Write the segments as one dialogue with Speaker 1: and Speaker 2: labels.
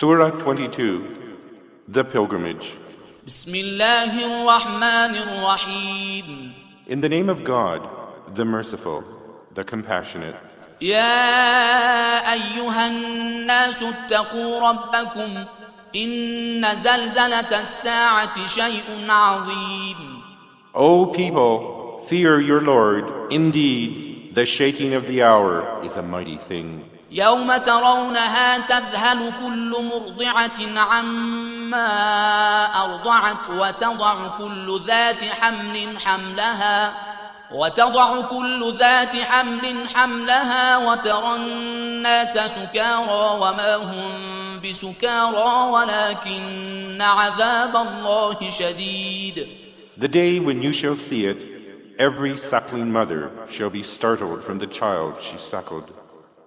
Speaker 1: Surah 22, The Pilgrimage.
Speaker 2: بسم الله الرحمن الرحيم.
Speaker 1: In the name of God, the Merciful, the Compassionate.
Speaker 2: يا أيها الناس اتقوا ربكم إن زلزلة الساعة شيء عظيم.
Speaker 1: O people, fear your Lord. Indeed, the shaking of the hour is a mighty thing.
Speaker 2: يوم ترونها تذهل كل مرضعة عما أرضعت وتضع كل ذات حمل حملها وترى الناس سكارى وما هم بسكارى ولكن عذاب الله شديد.
Speaker 1: The day when you shall see it, every suckling mother shall be startled from the child she suckled,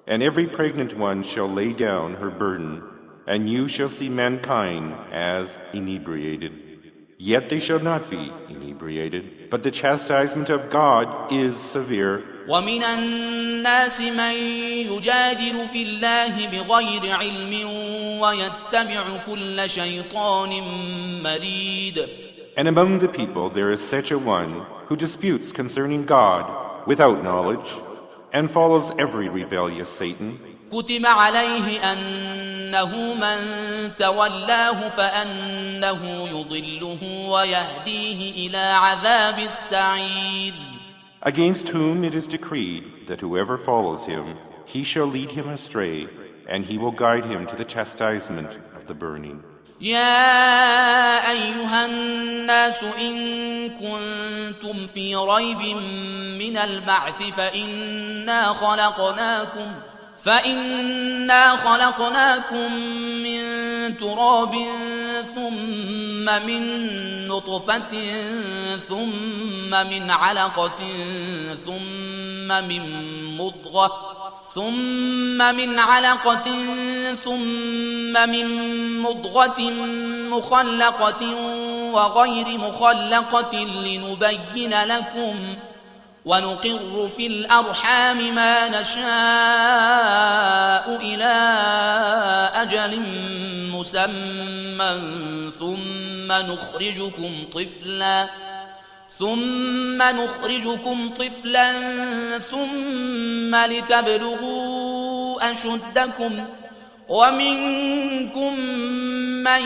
Speaker 1: and every pregnant one shall lay down her burden, and you shall see mankind as inebriated. Yet they shall not be inebriated, but the chastisement of God is severe.
Speaker 2: وَمِنَ النَّاسِ مَن يُجَادِلُ فِي اللَّهِ بِغَيْرِ عِلْمٍ وَيَتَّبِعُ كُلَّ شَيْطَانٍ مَرِيدٍ.
Speaker 1: And among the people there is such a one who disputes concerning God without knowledge, and follows every rebellious Satan.
Speaker 2: كتب عليه أنه من تولاه فأنه يضله ويهديه إلى عذاب السعير.
Speaker 1: Against whom it is decreed that whoever follows him, he shall lead him astray, and he will guide him to the chastisement of the burning.
Speaker 2: يا أيها الناس إن كنتم في ريب من البعث فإنا خلقناكم من تراب ثم من نطفة ثم من علقة ثم من مضغة مخلقة وغير مخلقة لنبين لكم ونقر في الأرحام ما نشاء إلى أجل مسمى ثم نخرجكم طفلا ثم لتبلغوا أشدكم ومنكم من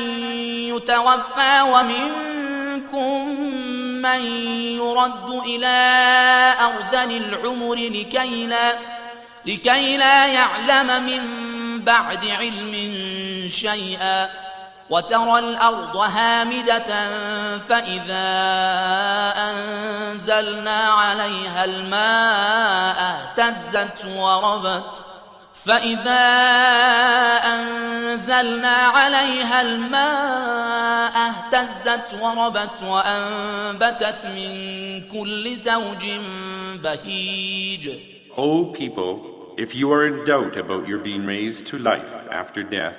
Speaker 2: يتوفى ومنكم من يرد إلى أرذل العمر لكي لا يعلم من بعد علم شيئا وترى الأرض هامدة فإذا أنزلنا عليها الماء اهتزت وربت وأنبتت من كل زوج بهيج.
Speaker 1: O people, if you are in doubt about your being raised to life after death,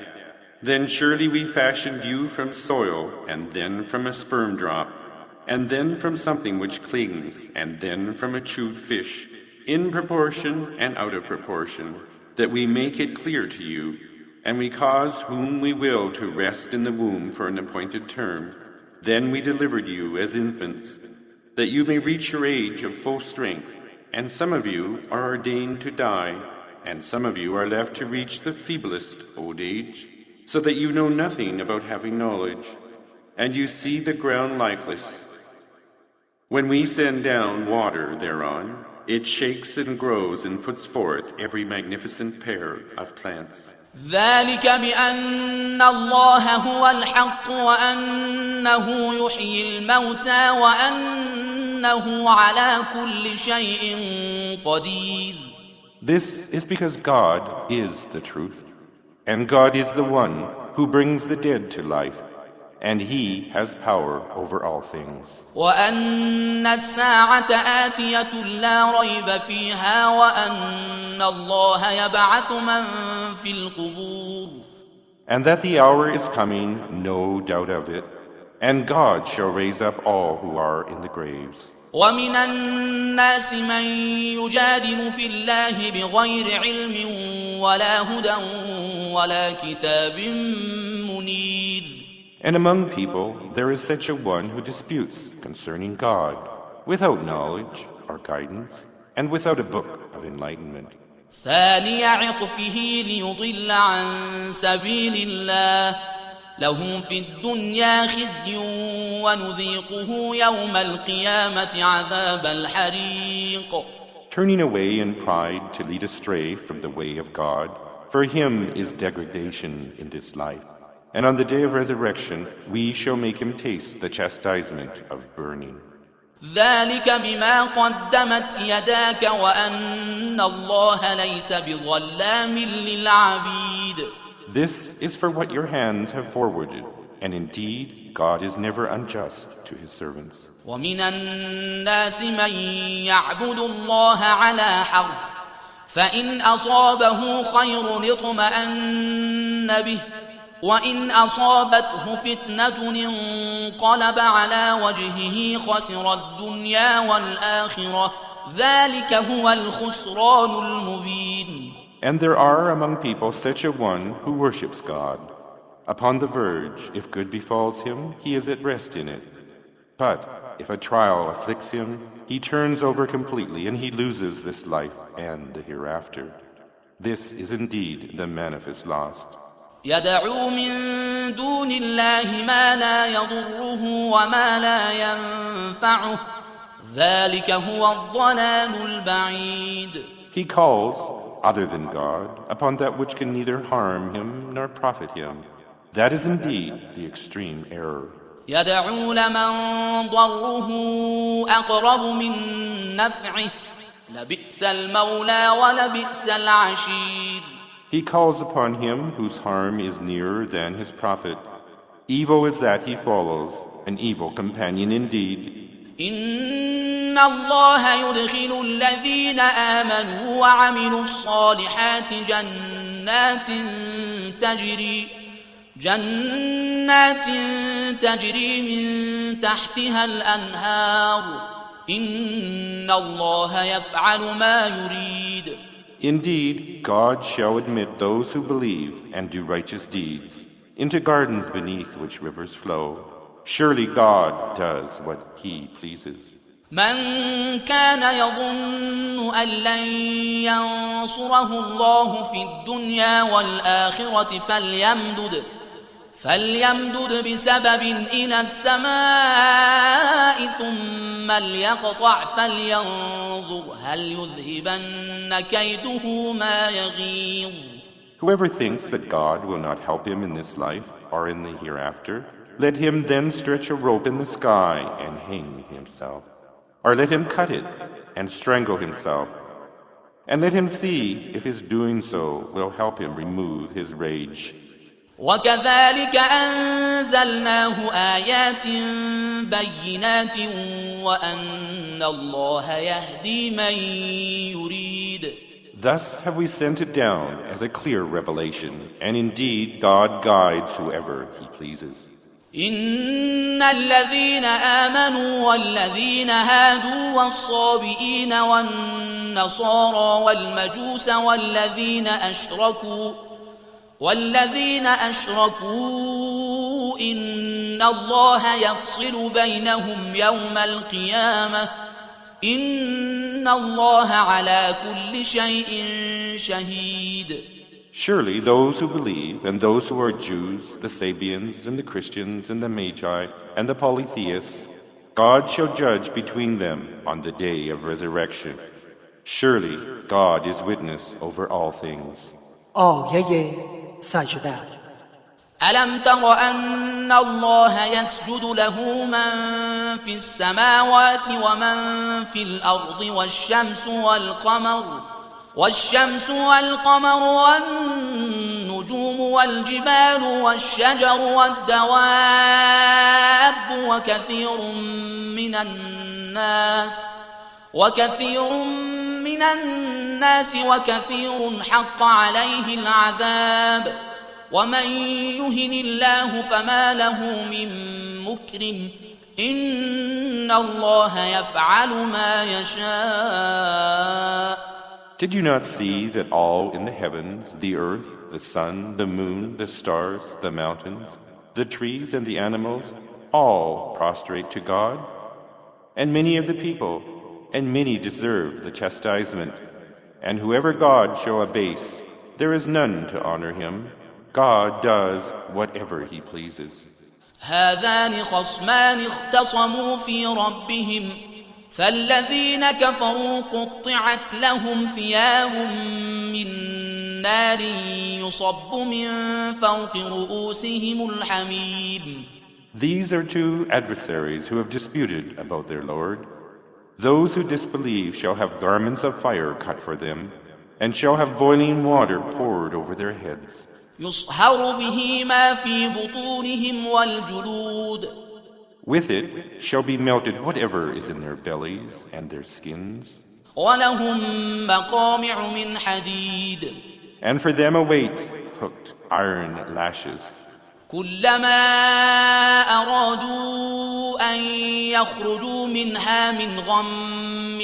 Speaker 1: then surely we fashioned you from soil, and then from a sperm drop, and then from something which clings, and then from a chewed fish, in proportion and out of proportion, that we make it clear to you, and we cause whom we will to rest in the womb for an appointed term. Then we delivered you as infants, that you may reach your age of full strength, and some of you are ordained to die, and some of you are left to reach the feeblest old age, so that you know nothing about having knowledge, and you see the ground lifeless. When we send down water thereon, it shakes and grows and puts forth every magnificent pair of plants.
Speaker 2: ذلك بأن الله هو الحق وأنه يحيي الموتى وأنه على كل شيء قدير.
Speaker 1: This is because God is the truth, and God is the one who brings the dead to life, and He has power over all things.
Speaker 2: وأن الساعة آتية لا ريب فيها وأن الله يبعث من في القبور.
Speaker 1: And that the hour is coming, no doubt of it, and God shall raise up all who are in the graves.
Speaker 2: ومن الناس من يجادل في الله بغير علم ولا هدى ولا كتاب منير.
Speaker 1: And among people there is such a one who disputes concerning God, without knowledge or guidance, and without a book of enlightenment.
Speaker 2: ثاني عطفه ليضل عن سبيل الله له في الدنيا خزي ونذيقه يوم القيامة عذاب الحريق.
Speaker 1: Turning away in pride to lead astray from the way of God, for him is degradation in this life. And on the day of resurrection, we shall make him taste the chastisement of burning.
Speaker 2: ذلك بما قدمت يداك وأن الله ليس بظلام للعبيد.
Speaker 1: This is for what your hands have forwarded, and indeed God is never unjust to his servants.
Speaker 2: ومن الناس من يعبد الله على حرف فإن أصابه خير اطمأن به وإن أصابته فتنة انقلب على وجهه خسر الدنيا والآخرة ذلك هو الخسران المبين.
Speaker 1: And there are among people such a one who worships God. Upon the verge, if good befalls him, he is at rest in it. But if a trial afflicts him, he turns over completely and he loses this life and the hereafter. This is indeed the manifest lost.
Speaker 2: يدعو من دون الله ما لا يضره وما لا ينفعه ذلك هو الضلال البعيد.
Speaker 1: He calls, other than God, upon that which can neither harm him nor profit him. That is indeed the extreme error.
Speaker 2: يدعو لمن ضره أقرب من نفعه لبئس المولى ولبئس العشير.
Speaker 1: He calls upon him whose harm is nearer than his profit. Evil is that he follows, an evil companion indeed.
Speaker 2: إن الله يدخل الذين آمنوا وعملوا الصالحات جنات تجري من تحتها الأنهار إن الله يفعل ما يريد.
Speaker 1: Indeed, God shall admit those who believe and do righteous deeds into gardens beneath which rivers flow. Surely God does what he pleases.
Speaker 2: من كان يظن أن لن ينصره الله في الدنيا والآخرة فليمدد بسبب إلى السماء ثم ليقطع فلينظر هل يذهبن كيده ما يغيظ.
Speaker 1: Whoever thinks that God will not help him in this life or in the hereafter, let him then stretch a rope in the sky and hang himself. Or let him cut it and strangle himself. And let him see if his doing so will help him remove his rage.
Speaker 2: وكذلك أنزلناه آيات بينات وأن الله يهدي من يريد.
Speaker 1: Thus have we sent it down as a clear revelation, and indeed God guides whoever he pleases.
Speaker 2: إن الذين آمنوا والذين هادوا والصابئين والنصارى والمجوس والذين أشركوا إن الله يفصل بينهم يوم القيامة إن الله على كل شيء شهيد.
Speaker 1: Surely those who believe and those who are Jews, the Sabians and the Christians and the Magi and the polytheists, God shall judge between them on the day of resurrection. Surely God is witness over all things.
Speaker 3: آیه سجده.
Speaker 2: ألم تر أن الله يسجد له من في السماوات ومن في الأرض والشمس والقمر والنجوم والجبال والشجر والدواب وكثير من الناس وكثير حق عليه العذاب ومن يهن الله فما له من مكرم إن الله يفعل ما يشاء.
Speaker 1: Did you not see that all in the heavens, the earth, the sun, the moon, the stars, the mountains, the trees and the animals, all prostrate to God? And many of the people, and many deserve the chastisement. And whoever God shall abase, there is none to honor him. God does whatever he pleases.
Speaker 2: هذان خصمان اختصموا في ربهم فالذين كفروا قطعت لهم ثياب من نار يصب من فوق رؤوسهم الحميم.
Speaker 1: These are two adversaries who have disputed about their Lord. Those who disbelieve shall have garments of fire cut for them, and shall have boiling water poured over their heads.
Speaker 2: يصهر به ما في بطونهم والجلود.
Speaker 1: With it shall be melted whatever is in their bellies and their skins.
Speaker 2: ولهم مقامع من حديد.
Speaker 1: And for them awaits hooked iron lashes.
Speaker 2: كلما أرادوا أن يخرجوا منها من غم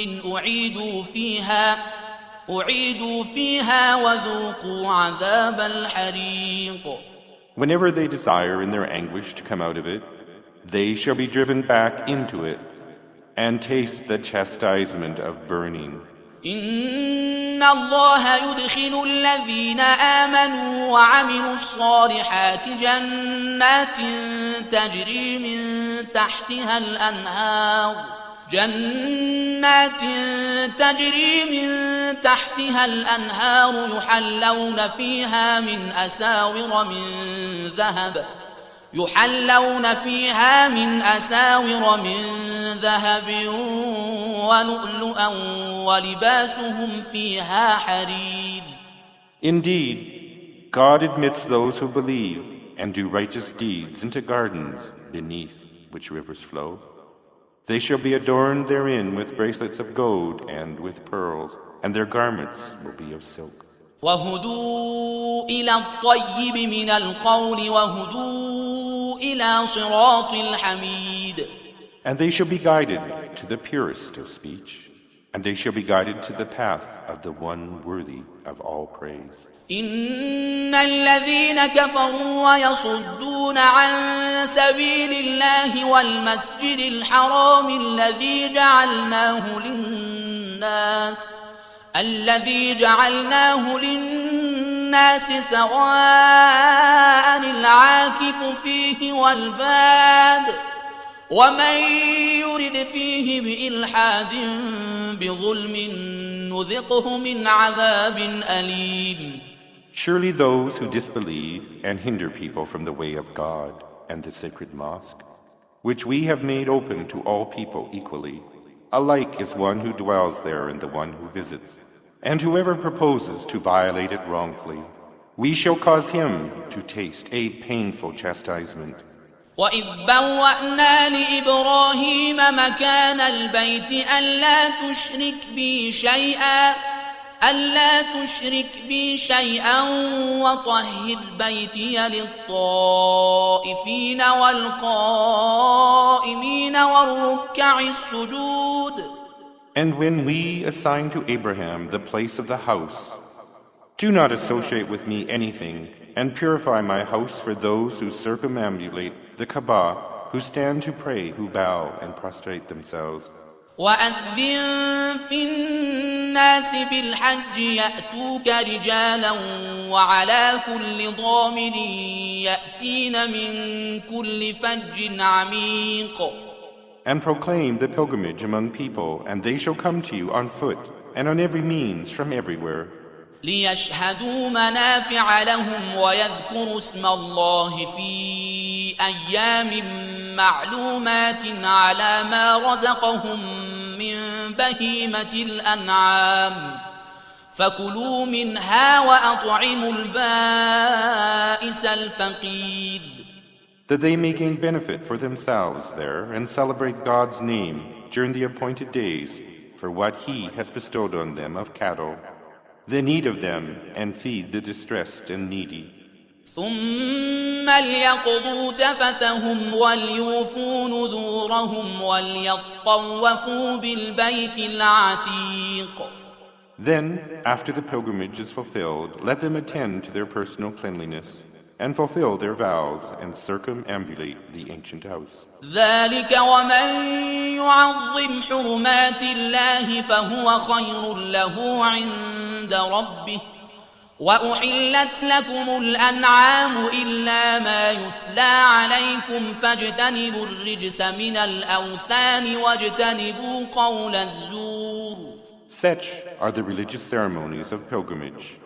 Speaker 2: أعيدوا فيها وذوقوا عذاب الحريق.
Speaker 1: Whenever they desire in their anguish to come out of it, they shall be driven back into it and taste the chastisement of burning.
Speaker 2: إن الله يدخل الذين آمنوا وعملوا الصالحات جنات تجري من تحتها الأنهار يحلون فيها من أساور من ذهب ولؤلؤا ولباسهم فيها حرير.
Speaker 1: Indeed, God admits those who believe and do righteous deeds into gardens beneath which rivers flow. They shall be adorned therein with bracelets of gold and with pearls, and their garments will be of silk.
Speaker 2: وهدوا إلى الطيب من القول وهدوا إلى صراط الحميد.
Speaker 1: And they shall be guided to the purest of speech, and they shall be guided to the path of the one worthy of all praise.
Speaker 2: إن الذين كفروا ويصدون عن سبيل الله والمسجد الحرام الذي جعلناه للناس سواء العاكف فيه والباد ومن يرد فيه بإلحاد بظلم نذقه من عذاب أليم.
Speaker 1: Surely those who disbelieve and hinder people from the way of God and the sacred mosque, which we have made open to all people equally, alike is one who dwells there and the one who visits. And whoever proposes to violate it wrongfully, we shall cause him to taste a painful chastisement.
Speaker 2: وَإِذْ بَوَّأْنَا لِإِبْرَاهِيمَ مَكَانَ الْبَيْتِ أَلَّا تُشْرِكْ بِي شَيْئًا وَطَهِّرْ بَيْتِيَ لِلطَّائِفِينَ وَالْقَائِمِينَ وَالرُّكَّعِ السُّجُودِ.
Speaker 1: And when we assign to Abraham the place of the house, do not associate with me anything, and purify my house for those who circumambulate the Kaaba, who stand to pray, who bow and prostrate themselves.
Speaker 2: وَأَذِّن فِي النَّاسِ بِالْحَجِّ يَأْتُوكَ رِجَالًا وَعَلَى كُلِّ ضَامِرٍ يَأْتِينَ مِنْ كُلِّ فَجٍّ عَمِيقٍ.
Speaker 1: And proclaim the pilgrimage among people, and they shall come to you on foot and on every means from everywhere.
Speaker 2: لِيَشْهَدُوا مَنَافِعَ لَهُمْ وَيَذْكُرُوا اسْمَ اللَّهِ فِي أَيَّامٍ مَّعْلُومَاتٍ عَلَى مَا رَزَقَهُم مِّن بَهِيمَةِ الْأَنْعَامِ فَكُلُوا مِنْهَا وَأَطْعِمُوا الْبَائِسَ الْفَقِيرَ.
Speaker 1: That they may gain benefit for themselves there and celebrate God's name during the appointed days for what He has bestowed on them of cattle, the need of them, and feed the distressed and needy.
Speaker 2: ثم ليقضوا تفثهم وليوفوا نذورهم وليطوفوا بالبيت العتيق.
Speaker 1: Then, after the pilgrimage is fulfilled, let them attend to their personal cleanliness and fulfill their vows and circumambulate the ancient house.
Speaker 2: ذلك ومن يعظم حرمات الله فهو خير له عند ربه وأحلت لكم الأنعام إلا ما يتلى عليكم فاجتنبوا الرجس من الأوثان واجتنبوا قول الزور.
Speaker 1: Such are the religious ceremonies of pilgrimage.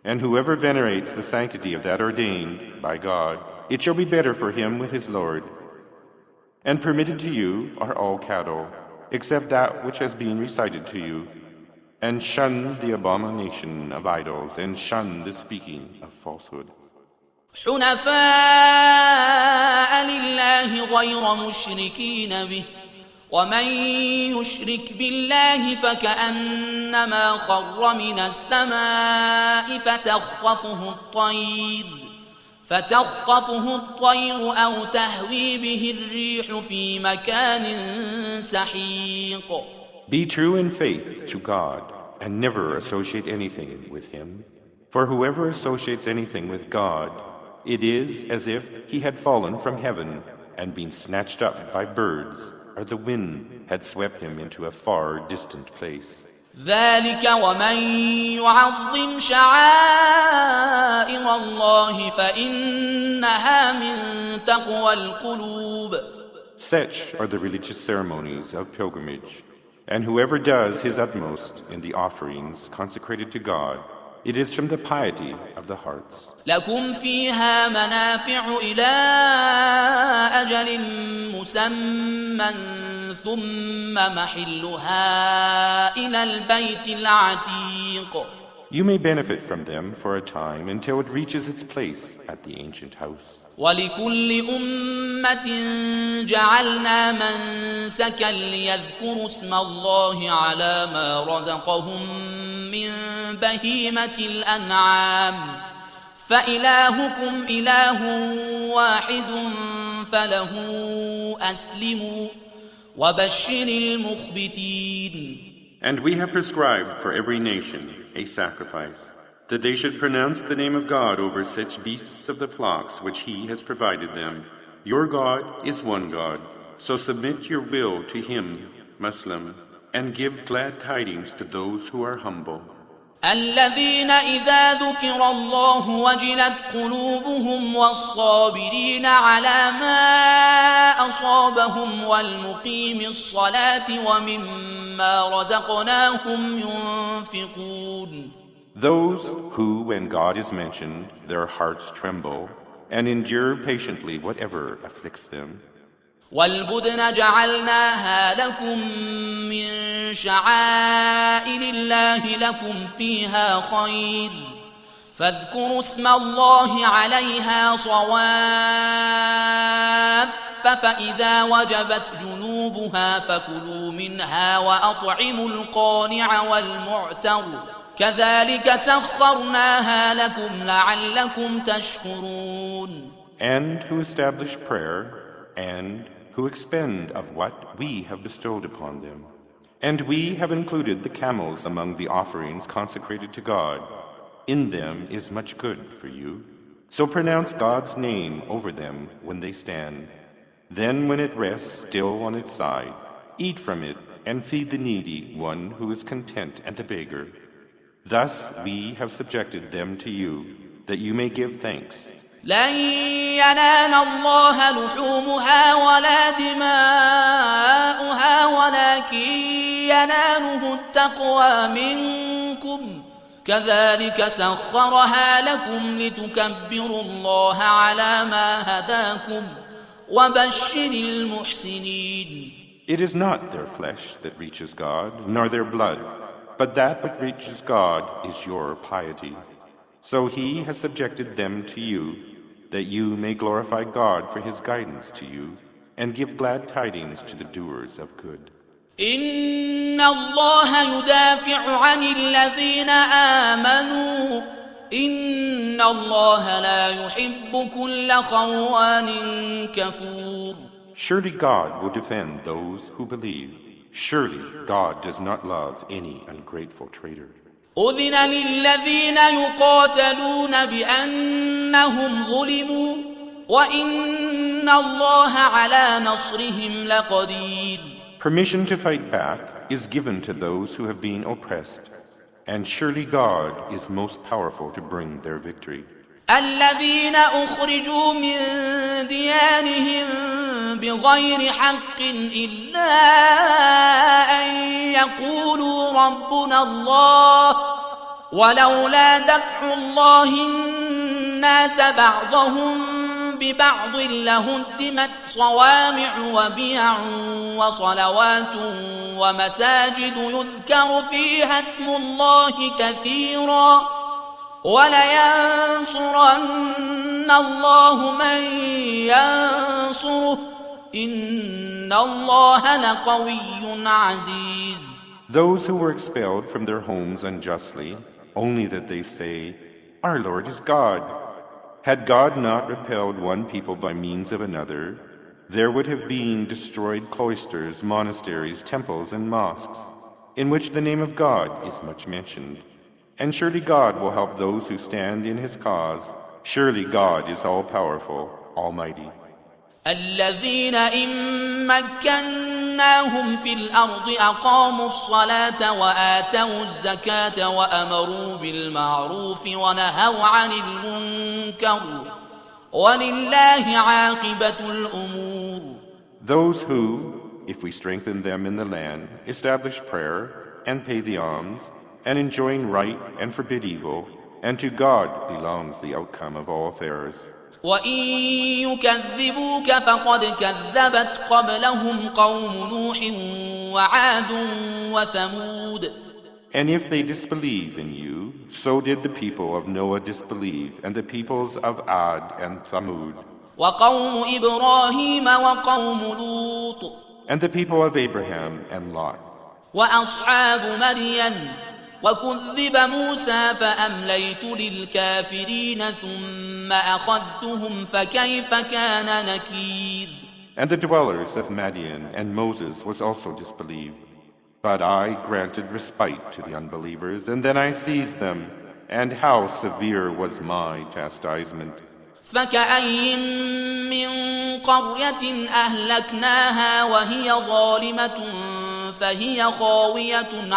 Speaker 1: And whoever venerates the sanctity of that ordained by God, it shall be better for him with his Lord. And permitted to you are all cattle, except that which has been recited to you. And shun the abomination of idols, and shun the speaking of falsehood.
Speaker 2: حنفاء لله غير مشركين به ومن يشرك بالله فكأنما خر من السماء فتخطفه الطير أو تهوي به الريح في مكان سحيق.
Speaker 1: Be true in faith to God, and never associate anything with Him. For whoever associates anything with God, it is as if he had fallen from heaven and been snatched up by birds, or the wind had swept him into a far distant place.
Speaker 2: ذلك ومن يعظم شعائر الله فإنها من تقوى القلوب.
Speaker 1: Such are the religious ceremonies of pilgrimage, and whoever does his utmost in the offerings consecrated to God, it is from the piety of the hearts.
Speaker 2: لكم فيها منافع إلى أجل مسمى ثم محلها إلى البيت العتيق.
Speaker 1: You may benefit from them for a time until it reaches its place at the ancient house.
Speaker 2: ولكل أمة جعلنا منسكا ليذكروا اسم الله على ما رزقهم من بهيمة الأنعام فإلهكم إله واحد فله أسلموا وبشر المخبتين.
Speaker 1: And we have prescribed for every nation a sacrifice, that they should pronounce the name of God over such beasts of the flocks which He has provided them. Your God is one God, so submit your will to Him, Muslim, and give glad tidings to those who are humble.
Speaker 2: الذين إذا ذكر الله وجلت قلوبهم والصابرين على ما أصابهم والمقيم الصلاة ومما رزقناهم ينفقون.
Speaker 1: Those who, when God is mentioned, their hearts tremble, and endure patiently whatever afflicts them.
Speaker 2: والبدن جعلناها لكم من شعائر الله لكم فيها خير فاذكروا اسم الله عليها صواف فإذا وجبت جنوبها فكلوا منها وأطعموا القانع والمعتر كذلك سخرناها لكم لعلكم تشكرون.
Speaker 1: And who establish prayer, and who expend of what we have bestowed upon them. And we have included the camels among the offerings consecrated to God. In them is much good for you. So pronounce God's name over them when they stand. Then when it rests still on its side, eat from it and feed the needy one who is content and the beggar. Thus we have subjected them to you, that you may give thanks.
Speaker 2: لن ينال الله لحومها ولا دماؤها ولكن يناله التقوى منكم كذلك سخرها لكم لتكبروا الله على ما هداكم وبشر المحسنين.
Speaker 1: It is not their flesh that reaches God, nor their blood, but that which reaches God is your piety. So He has subjected them to you, that you may glorify God for His guidance to you, and give glad tidings to the doers of good.
Speaker 2: إن الله يدافع عن الذين آمنوا إن الله لا يحب كل خوان كفور.
Speaker 1: Surely God will defend those who believe. Surely God does not love any ungrateful traitor.
Speaker 2: أذن للذين يقاتلون بأنهم ظلموا وإن الله على نصرهم لقدير.
Speaker 1: Permission to fight back is given to those who have been oppressed, and surely God is most powerful to bring their victory.
Speaker 2: الذين أخرجوا من ديارهم بغير حق إلا أن يقولوا ربنا الله ولولا دفع الله الناس بعضهم ببعض لهدمت صوامع وبيع وصلوات ومساجد يذكر فيها اسم الله كثيرا ولينصرن الله من ينصره إن الله لقوي عزيز.
Speaker 1: Those who were expelled from their homes unjustly, only that they say, Our Lord is God. Had God not repelled one people by means of another, there would have been destroyed cloisters, monasteries, temples, and mosques, in which the name of God is much mentioned. And surely God will help those who stand in His cause. Surely God is all-powerful, almighty.
Speaker 2: الذين إن مكناهم في الأرض أقاموا الصلاة وآتوا الزكاة وأمروا بالمعروف ونهوا عن المنكر ولله عاقبة الأمور.
Speaker 1: Those who, if we strengthen them in the land, establish prayer and pay the alms, and enjoin right and forbid evil, and to God belongs the outcome of all affairs.
Speaker 2: وَإِن يُكَذِّبُوكَ فَقَدْ كَذَّبَتْ قَبْلَهُمْ قَوْمُ نُوحٍ وَعَادٌ وَثَمُودَ.
Speaker 1: And if they disbelieve in you, so did the people of Noah disbelieve, and the peoples of Ad and Thamud.
Speaker 2: وَقَوْمُ إِبْرَاهِيمَ وَقَوْمُ لُوطٍ.
Speaker 1: And the people of Abraham and Lot.
Speaker 2: وَأَصْحَابُ مَدْيَنَ وَكُذِّبَ مُوسَى فَأَمْلَيْتُ لِلْكَافِرِينَ ثُمَّ أَخَذْتُهُمْ فَكَيْفَ كَانَ نَكِيرِ.
Speaker 1: And the dwellers of Madian and Moses was also disbelieved. But I granted respite to the unbelievers, and then I seized them, and how severe was my chastisement.
Speaker 2: فكأي من قرية أهلكناها وهي ظالمة فهي خاوية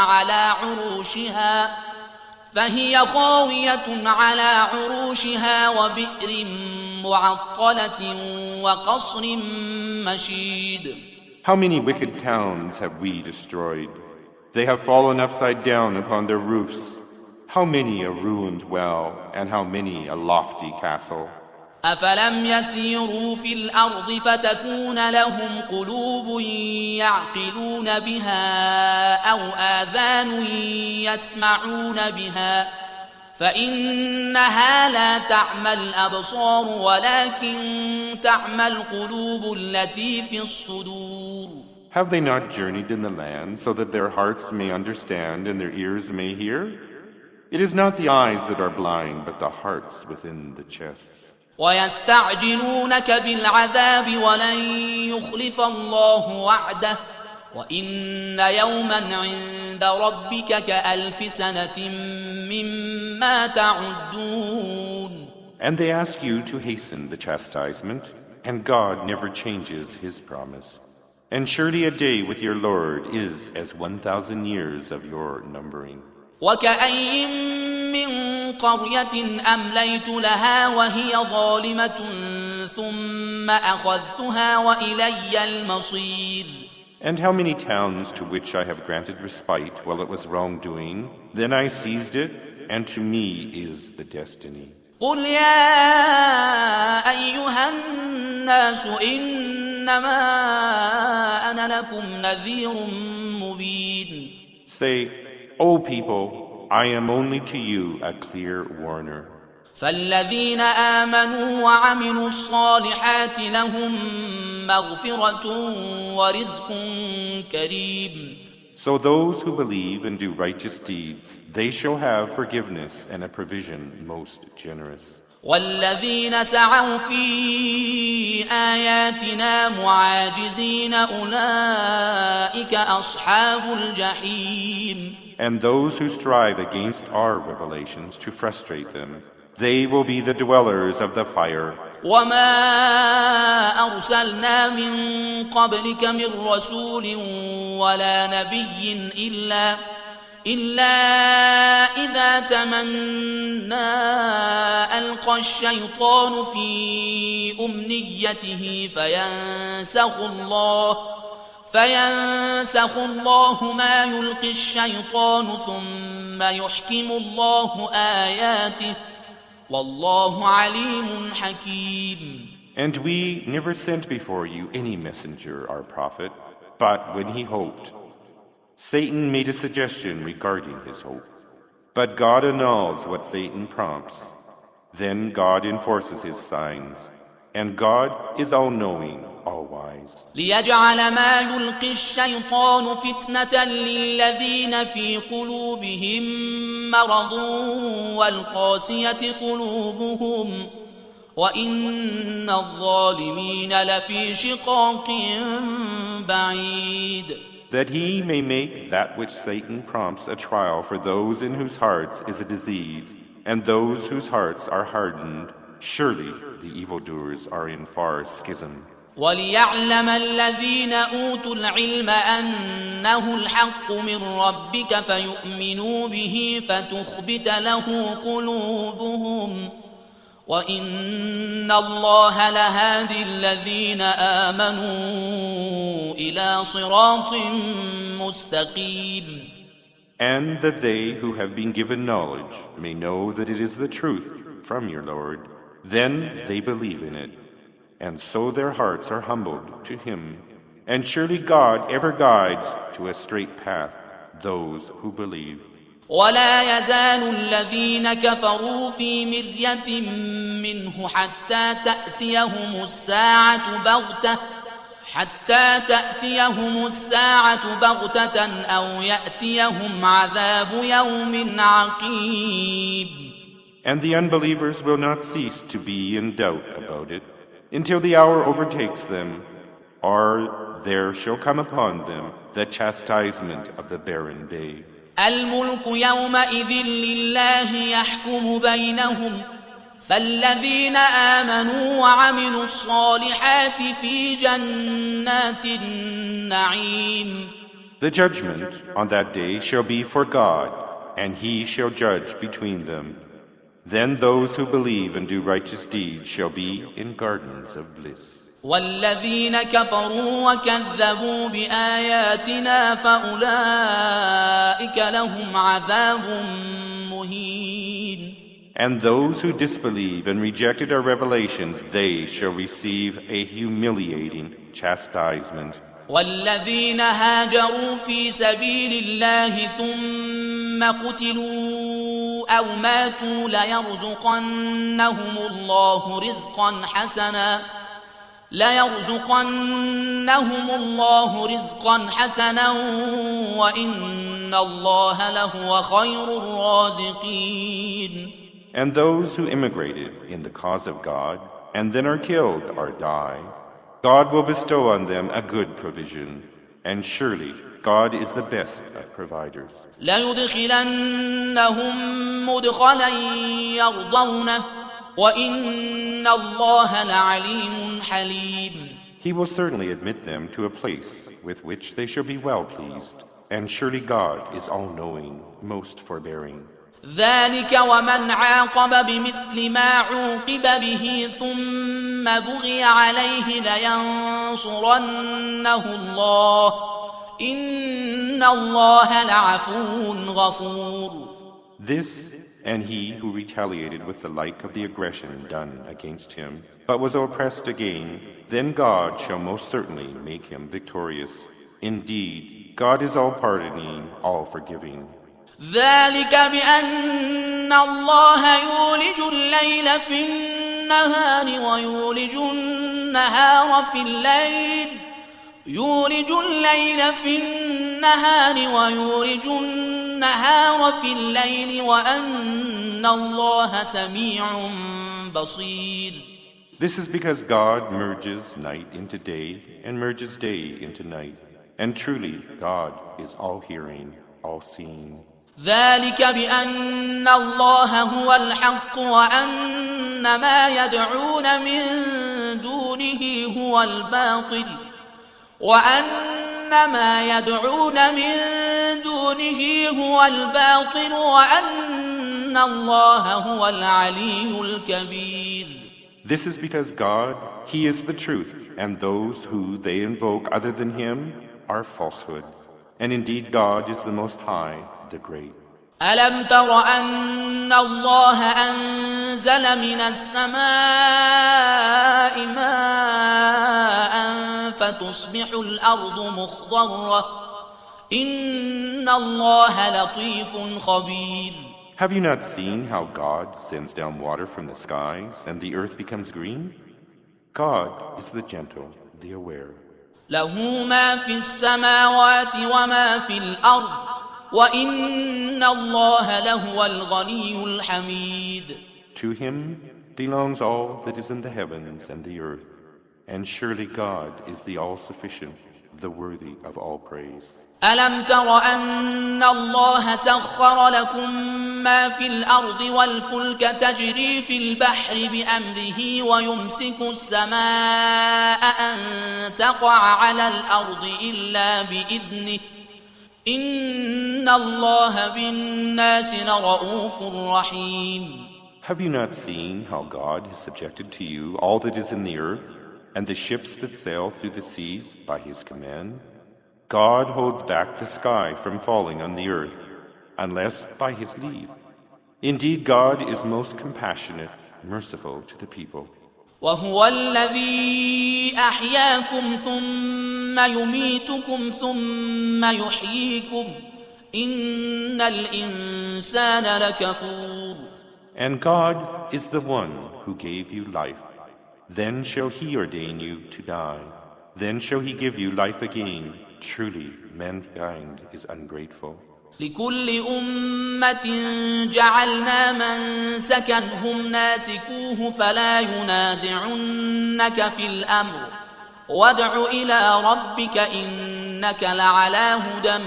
Speaker 2: على عروشها وبئر معطلة وقصر مشيد.
Speaker 1: How many wicked towns have we destroyed? They have fallen upside down upon their roofs. How many a ruined well, and how many a lofty castle.
Speaker 2: أفلم يسيروا في الأرض فتكون لهم قلوب يعقلون بها أو آذان يسمعون بها فإنها لا تعمى الأبصار ولكن تعمى القلوب التي في الصدور.
Speaker 1: Have they not journeyed in the land so that their hearts may understand and their ears may hear? It is not the eyes that are blind, but the hearts within the chests.
Speaker 2: ويستعجلونك بالعذاب ولن يخلف الله وعده وإن يوما عند ربك كألف سنة مما تعدون.
Speaker 1: And they ask you to hasten the chastisement, and God never changes His promise. And surely a day with your Lord is as 1,000 years of your numbering.
Speaker 2: وكأي من قرية أمليت لها وهي ظالمة ثم أخذتها وإلي المصير.
Speaker 1: And how many towns to which I have granted respite while it was wrongdoing, then I seized it, and to me is the destiny.
Speaker 2: قل يا أيها الناس إنما أنا لكم نذير مبين.
Speaker 1: Say, O people, I am only to you a clear warner.
Speaker 2: فالذين آمنوا وعملوا الصالحات لهم مغفرة ورزق كريم.
Speaker 1: So those who believe and do righteous deeds, they shall have forgiveness and a provision most generous.
Speaker 2: والذين سعوا في آياتنا معاجزين أولئك أصحاب الجحيم.
Speaker 1: And those who strive against our revelations to frustrate them, they will be the dwellers of the fire.
Speaker 2: وما أرسلنا من قبلك من رسول ولا نبي إلا إذا تمنى ألقى الشيطان في أمنيته فينسخ الله ما يلقي الشيطان ثم يحكم الله آياته والله عليم حكيم.
Speaker 1: And we never sent before you any messenger or prophet, but when he hoped, Satan made a suggestion regarding his hope. But God annuls what Satan prompts. Then God enforces his signs, and God is all-knowing, all-wise.
Speaker 2: ليجعل ما يلقي الشيطان فتنة للذين في قلوبهم مرض والقاسية قلوبهم وإن الظالمين لفي شقاق بعيد.
Speaker 1: That he may make that which Satan prompts a trial for those in whose hearts is a disease, and those whose hearts are hardened. Surely the evildoers are in far schism.
Speaker 2: وليعلم الذين أوتوا العلم أنه الحق من ربك فيؤمنوا به فتخبت له قلوبهم وإن الله لهادي الذين آمنوا إلى صراط مستقيم.
Speaker 1: And that they who have been given knowledge may know that it is the truth from your Lord, then they believe in it, and so their hearts are humbled to him. And surely God ever guides to a straight path those who believe.
Speaker 2: ولا يزال الذين كفروا في مرية منه حتى تأتيهم الساعة بغتة أو يأتيهم عذاب يوم عقيم.
Speaker 1: And the unbelievers will not cease to be in doubt about it until the hour overtakes them, or there shall come upon them the chastisement of the barren day.
Speaker 2: الملك يومئذ لله يحكم بينهم فالذين آمنوا وعملوا الصالحات في جنات النعيم.
Speaker 1: The judgment on that day shall be for God, and he shall judge between them. Then those who believe and do righteous deeds shall be in gardens of bliss.
Speaker 2: والذين كفروا وكذبوا بآياتنا فأولئك لهم عذاب مهين.
Speaker 1: And those who disbelieve and rejected our revelations, they shall receive a humiliating chastisement.
Speaker 2: والذين هاجروا في سبيل الله ثم قتلوا أو ماتوا ليرزقنهم الله رزقا حسنا وإن الله لهو خير الرازقين.
Speaker 1: And those who immigrated in the cause of God and then are killed or die, God will bestow on them a good provision, and surely God is the best of providers.
Speaker 2: ليدخلنهم مدخلا يرضونه وإن الله لعليم حليم.
Speaker 1: He will certainly admit them to a place with which they shall be well pleased, and surely God is all-knowing, most forbearing.
Speaker 2: ذلك ومن عاقب بمثل ما عوقب به ثم بغي عليه لينصرنه الله إن الله لعفو غفور.
Speaker 1: This and he who retaliated with the like of the aggression done against him, but was oppressed again, then God shall most certainly make him victorious. Indeed, God is all-pardoning, all-forgiving.
Speaker 2: ذلك بأن الله يولج الليل في النهار ويولج النهار في الليل النهار ويولج النهار في الليل وأن الله سميع بصير.
Speaker 1: This is because God merges night into day and merges day into night. And truly, God is all-hearing, all-seeing.
Speaker 2: ذلك بأن الله هو الحق وأن ما يدعون من دونه هو الباطل وأن الله هو العلي الكبير.
Speaker 1: This is because God, He is the truth, and those who they invoke other than Him are falsehood. And indeed God is the Most High, the Great.
Speaker 2: ألم تر أن الله أنزل من السماء ماء فتصبح الأرض مخضرة إن الله لطيف خبير.
Speaker 1: Have you not seen how God sends down water from the skies and the earth becomes green? God is the gentle, the aware.
Speaker 2: له ما في السماوات وما في الأرض وإن الله لهو الغني الحميد.
Speaker 1: To Him belongs all that is in the heavens and the earth, and surely God is the all-sufficient, the worthy of all praise.
Speaker 2: ألم تر أن الله سخر لكم ما في الأرض والفلك تجري في البحر بأمره ويمسك السماء أن تقع على الأرض إلا بإذنه إن الله بالناس لرؤوف رحيم.
Speaker 1: Have you not seen how God has subjected to you all that is in the earth, and the ships that sail through the seas by His command? God holds back the sky from falling on the earth, unless by His leave. Indeed, God is most compassionate, merciful to the people.
Speaker 2: وهو الذي أحياكم ثم يميتكم ثم يحييكم إن الإنسان لكفور.
Speaker 1: And God is the one who gave you life. Then shall He ordain you to die. Then shall He give you life again. Truly, mankind is ungrateful.
Speaker 2: لكل أمة جعلنا منسكا هم ناسكوه فلا ينازعنك في الأمر وادع إلى ربك إنك لعلى هدى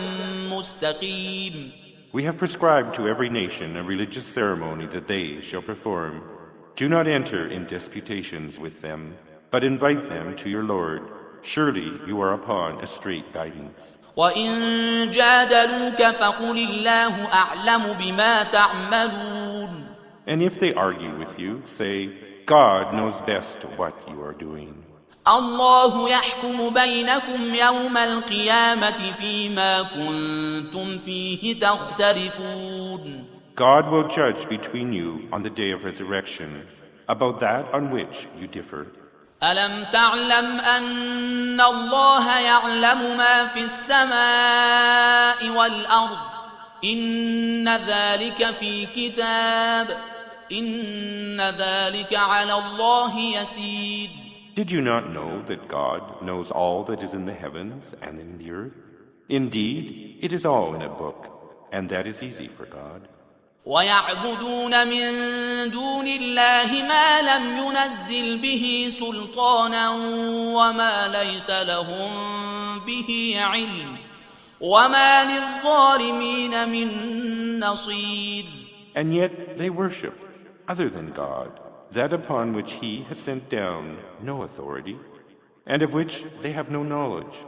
Speaker 2: مستقيم.
Speaker 1: We have prescribed to every nation a religious ceremony that they shall perform. Do not enter in disputations with them, but invite them to your Lord. Surely you are upon a straight guidance.
Speaker 2: وإن جادلوك فقل الله أعلم بما تعملون.
Speaker 1: And if they argue with you, say, God knows best what you are doing.
Speaker 2: الله يحكم بينكم يوم القيامة فيما كنتم فيه تختلفون.
Speaker 1: God will judge between you on the day of resurrection about that on which you differ.
Speaker 2: ألم تعلم أن الله يعلم ما في السماء والأرض إن ذلك في كتاب إن ذلك على الله يسير.
Speaker 1: Did you not know that God knows all that is in the heavens and in the earth? Indeed, it is all in a book, and that is easy for God.
Speaker 2: ويعبدون من دون الله ما لم ينزل به سلطانا وما ليس لهم به علم وما للظالمين من نصير.
Speaker 1: And yet they worship, other than God, that upon which He has sent down no authority, and of which they have no knowledge.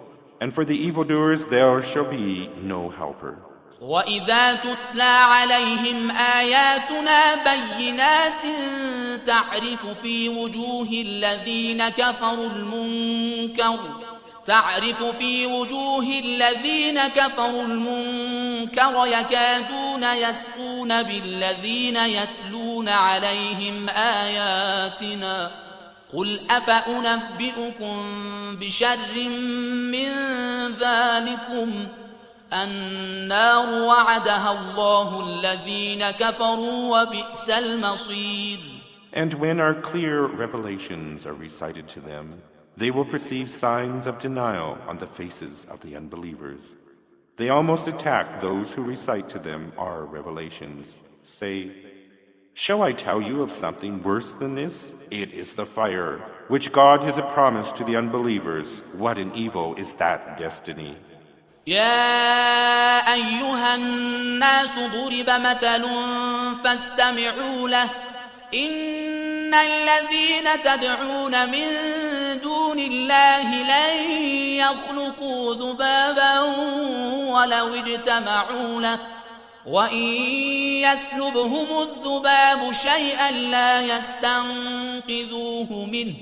Speaker 1: And for the evildoers there shall be no helper.
Speaker 2: وإذا تتلى عليهم آياتنا بينات تعرف في وجوه الذين كفروا المنكر يكادون يسقون بالذين يتلون عليهم آياتنا قل أفأنبئكم بشر من ذلكم النار وعدها الله الذين كفروا وبئس المصير.
Speaker 1: And when our clear revelations are recited to them, they will perceive signs of denial on the faces of the unbelievers. They almost attack those who recite to them our revelations. Say, shall I tell you of something worse than this? It is the fire, which God has promised to the unbelievers. What an evil is that destiny.
Speaker 2: يا أيها الناس ضرب مثل فاستمعوا له إن الذين تدعون من دون الله لن يخلقوا ذبابا ولو اجتمعوا له وإن يسلبهم الذباب شيئا لا يستنقذوه منه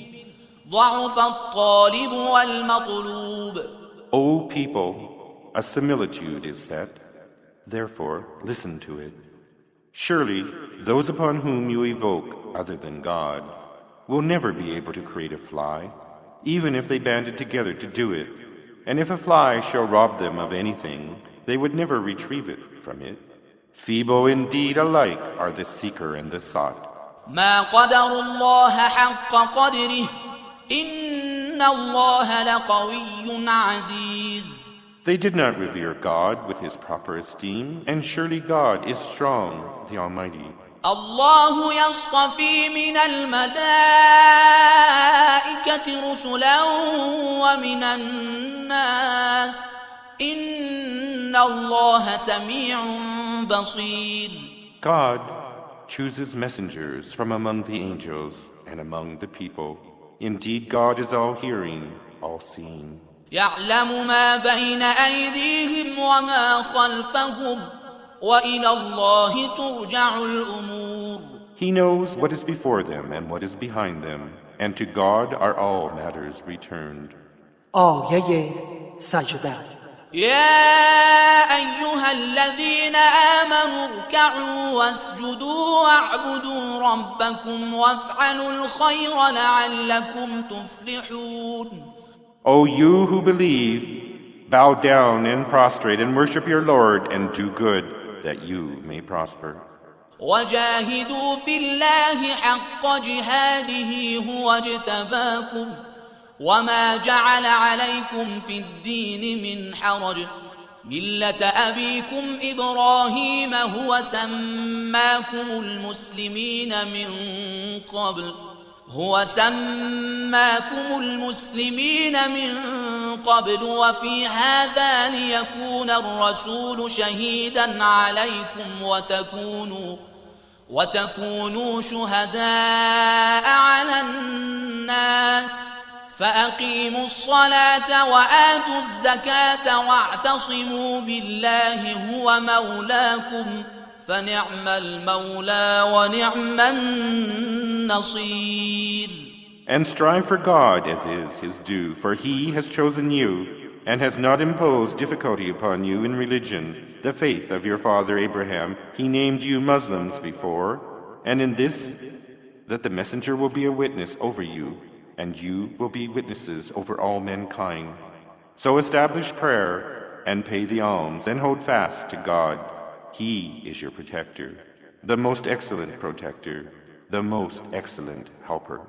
Speaker 2: ضعف الطالب والمطلوب.
Speaker 1: O people, a similitude is set, therefore listen to it. Surely those upon whom you evoke other than God will never be able to create a fly, even if they banded together to do it. And if a fly shall rob them of anything, they would never retrieve it from it. Feeble indeed alike are the seeker and the sought.
Speaker 2: ما قدر الله حق قدره إن الله لقوي عزيز.
Speaker 1: They did not revere God with his proper esteem, and surely God is strong, the Almighty.
Speaker 2: الله يصطفي من الملائكة رسلا ومن الناس إن الله سميع بصير.
Speaker 1: God chooses messengers from among the angels and among the people. Indeed, God is all-hearing, all-seeing.
Speaker 2: يعلم ما بين أيديهم وما خلفهم وإلى الله ترجع الأمور.
Speaker 1: He knows what is before them and what is behind them, and to God are all matters returned.
Speaker 3: آیه سجده.
Speaker 2: يا أيها الذين آمنوا اركعوا واسجدوا واعبدوا ربكم وافعلوا الخير لعلكم تفلحون.
Speaker 1: O you who believe, bow down and prostrate and worship your Lord and do good, that you may prosper.
Speaker 2: وجاهدوا في الله حق جهاده هو اجتباكم وما جعل عليكم في الدين من حرج ملة أبيكم إبراهيم هو سماكم المسلمين من قبل وفي هذا ليكون الرسول شهيدا عليكم وتكونوا شهداء على الناس فأقيموا الصلاة وآتوا الزكاة واعتصموا بالله هو مولاكم فنعم المولى ونعم النصير.
Speaker 1: And strive for God as is his due, for he has chosen you and has not imposed difficulty upon you in religion, the faith of your father Abraham. He named you Muslims before, and in this that the messenger will be a witness over you, and you will be witnesses over all mankind. So establish prayer and pay the alms and hold fast to God. He is your protector, the most excellent protector, the most excellent helper.